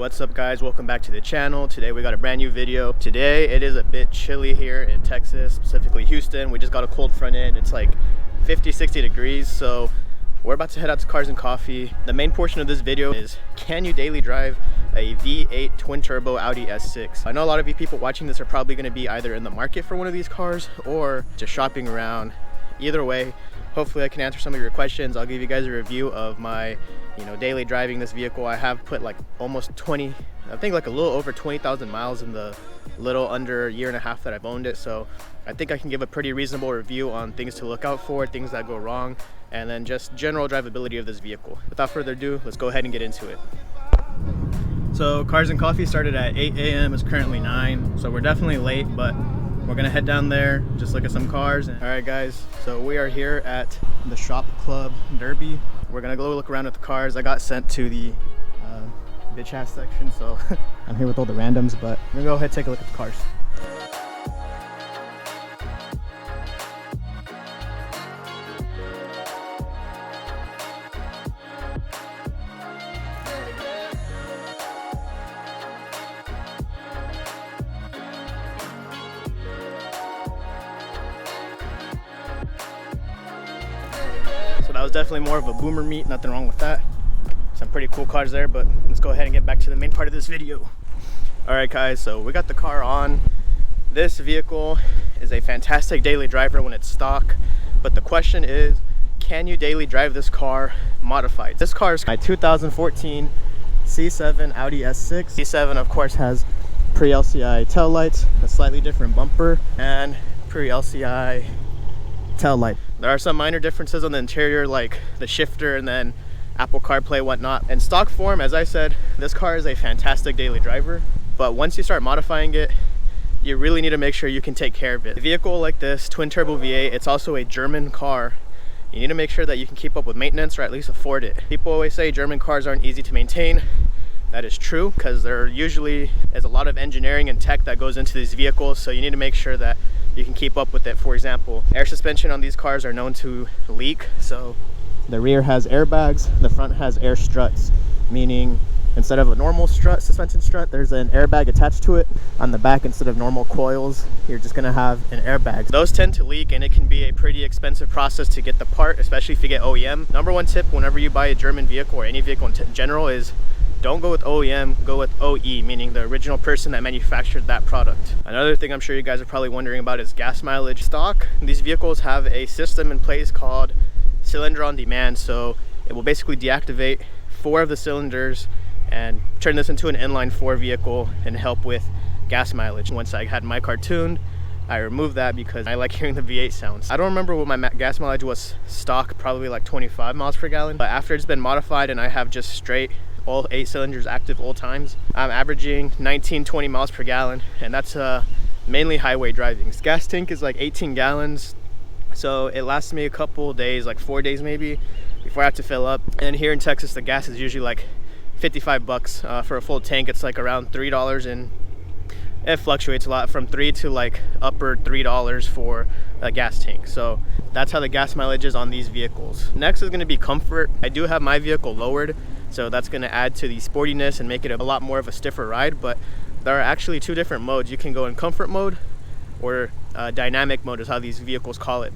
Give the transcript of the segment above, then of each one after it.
What's up guys, welcome back to the channel. Today we got a brand new video. Today it is a bit chilly here in Texas, specifically Houston. We just got a cold front end. It's like 50-60 degrees, so we're about to head out to Cars and Coffee. The main portion of this video is, can you daily drive a V8 twin turbo Audi S6? I know a lot of you people watching this are probably going to be either in the market for one of these cars or just shopping around. Either way, hopefully I can answer some of your questions. I'll give you guys a review of my daily driving this vehicle. I have put like almost 20, I think like a little over 20,000 miles in the little under a year and a half that I've owned it. So I think I can give a pretty reasonable review on things to look out for, things that go wrong, and then just general drivability of this vehicle. Without further ado, let's go ahead and get into it. So Cars and Coffee started at 8 a.m. It's currently 9, so we're definitely late, but we're gonna head down there, just look at some cars. All right guys, so we are here at the Shop Club Derby. We're gonna go look around at the cars. I got sent to the bitch ass section, so I'm here with all the randoms, but we're gonna go ahead and take a look at the cars. So that was definitely more of a boomer meet, nothing wrong with that. Some pretty cool cars there, but let's go ahead and get back to the main part of this video. All right guys, so we got the car on. This vehicle is a fantastic daily driver when it's stock, but the question is, can you daily drive this car modified? This car is my 2014 C7 Audi S6. C7 of course has pre-LCI tail lights, a slightly different bumper, and pre-LCI tail light. There are some minor differences on the interior, like the shifter and then Apple CarPlay, whatnot. In stock form, as I said, this car is a fantastic daily driver, but once you start modifying it, you really need to make sure you can take care of it. A vehicle like this, twin turbo V8, it's also a German car. You need to make sure that you can keep up with maintenance or at least afford it. People always say German cars aren't easy to maintain. That is true, because there usually is a lot of engineering and tech that goes into these vehicles, so you need to make sure that you can keep up with it. For example, air suspension on these cars are known to leak, so the rear has airbags, the front has air struts, meaning instead of a normal strut, suspension strut, there's an airbag attached to it. On the back, instead of normal coils, you're just gonna have an airbag. Those tend to leak, and it can be a pretty expensive process to get the part, especially if you get OEM. Number one tip whenever you buy a German vehicle or any vehicle in general is, don't go with OEM, go with OE, meaning the original person that manufactured that product. Another thing I'm sure you guys are probably wondering about is gas mileage. Stock, these vehicles have a system in place called cylinder on demand, so it will basically deactivate 4 of the cylinders and turn this into an inline 4 vehicle and help with gas mileage. Once I had my car tuned, I removed that because I like hearing the V8 sounds. I don't remember what my gas mileage was stock, probably like 25 miles per gallon, but after it's been modified and I have just straight all 8 cylinders active all times, I'm averaging 19-20 miles per gallon, and that's mainly highway driving. This gas tank is like 18 gallons, so it lasts me a couple days, like 4 days maybe, before I have to fill up. And here in Texas, the gas is usually like 55 bucks for a full tank. It's like around $3, and it fluctuates a lot from $3 to like upper $3 for a gas tank. So that's how the gas mileage is on these vehicles. Next is going to be comfort. I do have my vehicle lowered, so that's going to add to the sportiness and make it a lot more of a stiffer ride, but there are actually 2 different modes. You can go in comfort mode, or dynamic mode is how these vehicles call it,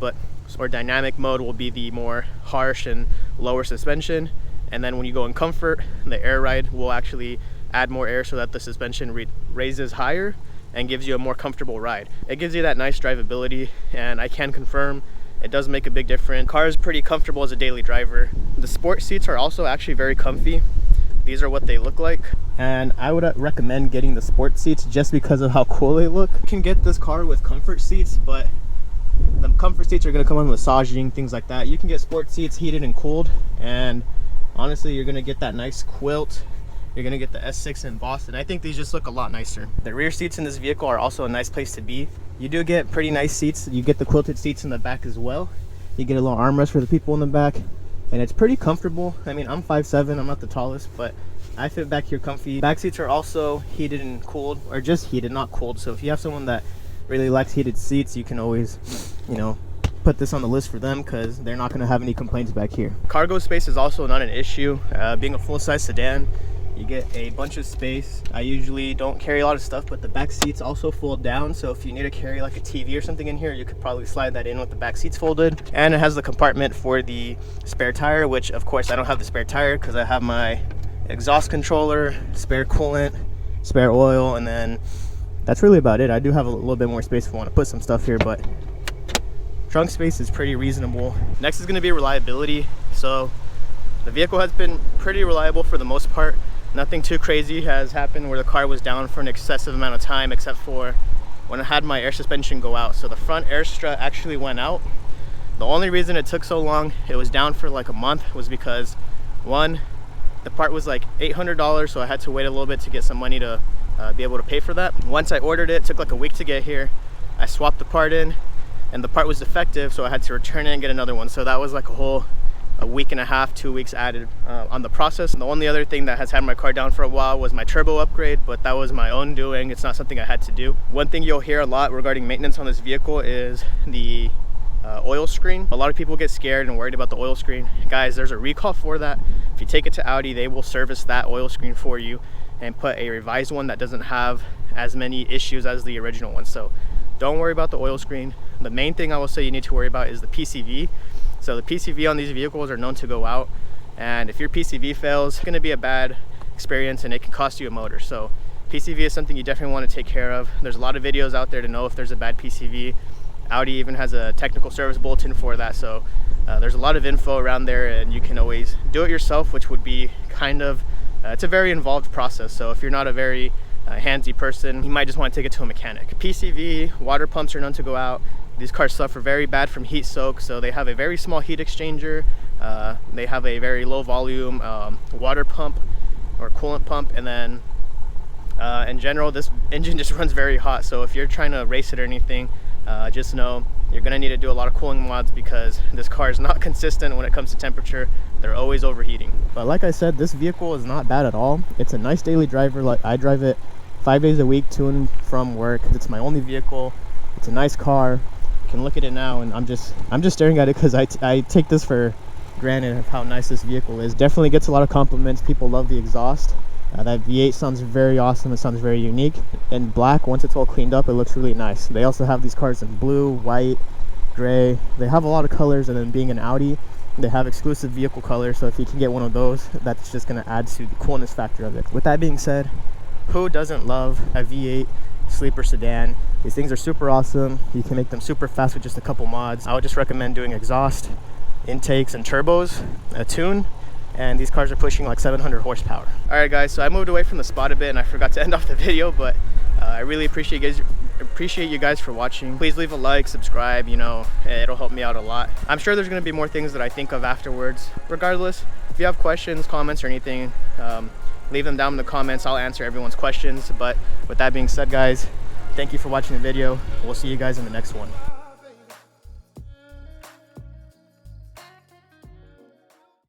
or dynamic mode will be the more harsh and lower suspension, and then when you go in comfort, the air ride will actually add more air so that the suspension raises higher and gives you a more comfortable ride. It gives you that nice drivability, and I can confirm it does make a big difference. Car is pretty comfortable as a daily driver. The sport seats are also actually very comfy. These are what they look like, and I would recommend getting the sport seats just because of how cool they look. You can get this car with comfort seats, but the comfort seats are going to come with massaging, things like that. You can get sport seats heated and cooled, and honestly you're going to get that nice quilt. You're going to get the S6 embossed, and I think these just look a lot nicer. The rear seats in this vehicle are also a nice place to be. You do get pretty nice seats. You get the quilted seats in the back as well. You get a little armrest for the people in the back, and it's pretty comfortable. I mean, I'm 5'7", I'm not the tallest, but I fit back here comfy. Back seats are also heated and cooled, or just heated, not cooled. So if you have someone that really likes heated seats, you can always, put this on the list for them, because they're not going to have any complaints back here. Cargo space is also not an issue. Being a full-size sedan, You get a bunch of space. I usually don't carry a lot of stuff, but the back seats also fold down. So if you need to carry like a TV or something in here, you could probably slide that in with the back seats folded. And it has the compartment for the spare tire, which of course I don't have the spare tire because I have my exhaust controller, spare coolant, spare oil, and then that's really about it. I do have a little bit more space if I want to put some stuff here, but trunk space is pretty reasonable. Next is going to be reliability. So the vehicle has been pretty reliable for the most part. Nothing too crazy has happened where the car was down for an excessive amount of time, except for when I had my air suspension go out. So the front air strut actually went out. The only reason it took so long, it was down for like a month, was because one, the part was like $800, so I had to wait a little bit to get some money to be able to pay for that. Once I ordered it, it took like a week to get here. I swapped the part in and the part was defective, so I had to return it and get another one. So that was like a week and a half, 2 weeks added on the process. And the only other thing that has had my car down for a while was my turbo upgrade, but that was my own doing. It's not something I had to do. One thing you'll hear a lot regarding maintenance on this vehicle is the oil screen. A lot of people get scared and worried about the oil screen. Guys, there's a recall for that. If you take it to Audi, they will service that oil screen for you and put a revised one that doesn't have as many issues as the original one. So don't worry about the oil screen. The main thing I will say you need to worry about is the PCV. So the PCV on these vehicles are known to go out, and if your PCV fails, it's going to be a bad experience and it can cost you a motor. So PCV is something you definitely want to take care of. There's a lot of videos out there to know if there's a bad PCV. Audi even has a technical service bulletin for that. So there's a lot of info around there, and you can always do it yourself, which would be kind of, it's a very involved process. So if you're not a very handsy person, you might just want to take it to a mechanic. PCV, water pumps are known to go out. These cars suffer very bad from heat soak, so they have a very small heat exchanger. They have a very low volume water pump or coolant pump, and then in general, this engine just runs very hot. So if you're trying to race it or anything, just know you're gonna need to do a lot of cooling mods because this car is not consistent when it comes to temperature. They're always overheating. But like I said, this vehicle is not bad at all. It's a nice daily driver. Like, I drive it 5 days a week to and from work. It's my only vehicle. It's a nice car. Can look at it now and I'm just staring at it because I take this for granted of how nice this vehicle is. Definitely gets a lot of compliments. People love the exhaust. That V8 sounds very awesome. It sounds very unique. In black, once it's all cleaned up, it looks really nice. They also have these cars in blue, white, gray. They have a lot of colors, and then being an Audi, they have exclusive vehicle colors. So if you can get one of those, that's just going to add to the coolness factor of it. With that being said, who doesn't love a V8 sleeper sedan? These things are super awesome. You can make them super fast with just a couple mods. I would just recommend doing exhaust, intakes, and turbos, a tune, and these cars are pushing like 700 horsepower. All right, guys, so I moved away from the spot a bit and I forgot to end off the video, but I really appreciate you guys for watching. Please leave a like, subscribe, you know, it'll help me out a lot. I'm sure there's gonna be more things that I think of afterwards. Regardless, if you have questions, comments, or anything, leave them down in the comments. I'll answer everyone's questions. But with that being said, guys, thank you for watching the video. We'll see you guys in the next one.